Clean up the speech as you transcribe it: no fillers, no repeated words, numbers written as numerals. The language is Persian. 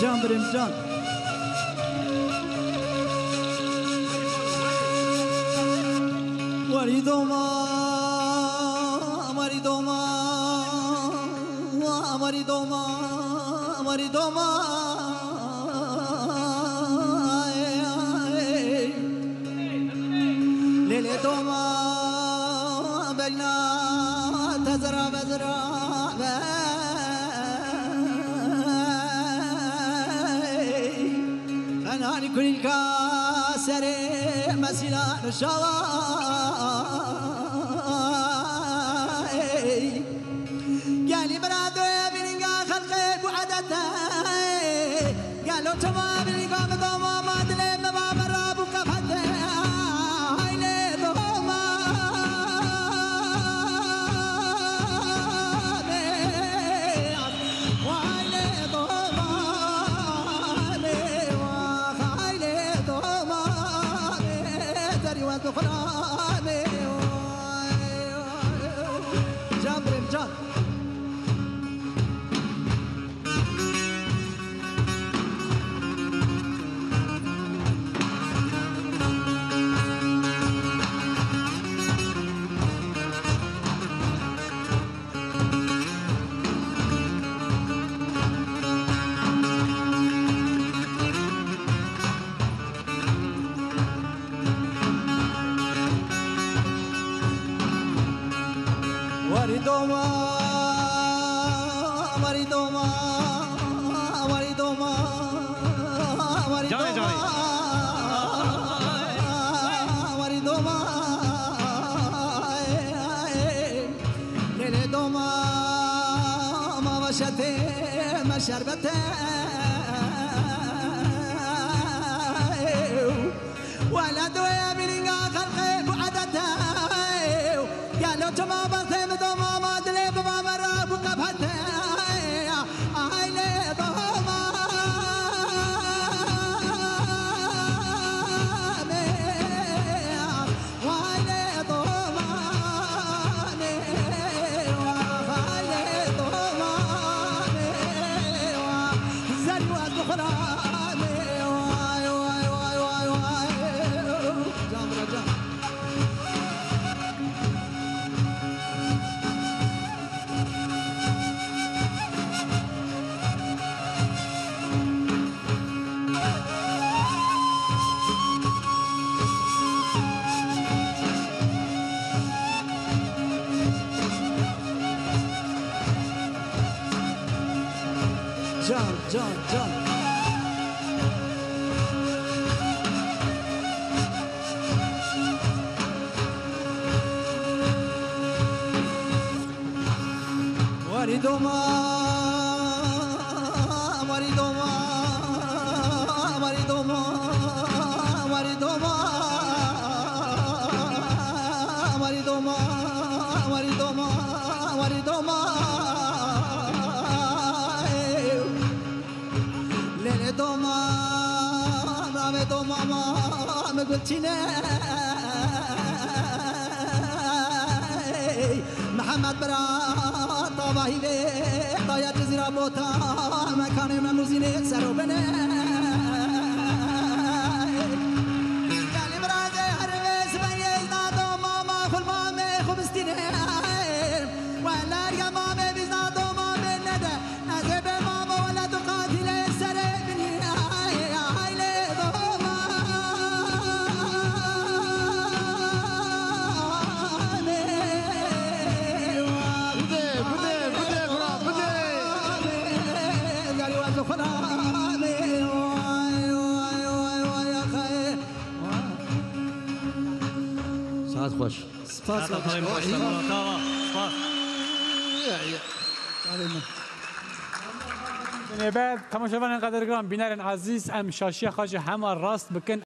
جان بریم جان واری دوما واری دوما واری دوما واری دوما لیلی دوما بگنا تزرع بزرع فنانی كل الكاسر مسيلا نشوا قالي برادو يا بنيقا خلقي بوعدته قالوا تما بنيقا مضوما ما دلي مباب الراب وكفته هايلي ضوما وهايلي ضوما وهايلي ضوما تري وتخرامي جابر جان Maridoma, Maridoma, Maridoma, Maridoma, Maridoma, Lele doma, ma bashate, ma sharbate, wala doya mininga khalqe bu'adate, ya lo tama bate. John. Maridoma, Maridoma, Maridoma, Maridoma, Maridoma, Maridoma, Maridoma. Lele doma, rame doma, me gulchine. محمد برا طباهی له طایا جزیره بوتا مکان ممروزینه سرو بنه گلی براده هر وز بیز نادو ماما خل مامه خوبستینه ولا ریا مامه بیز نادو مامه نده نده به ماما ولا تو قاتل سره بنی هایله دوما ساعت خوش سپاس بعد تماشاگران قدرگران بینرین عزیز ام شاشی خواجه همه راست بکن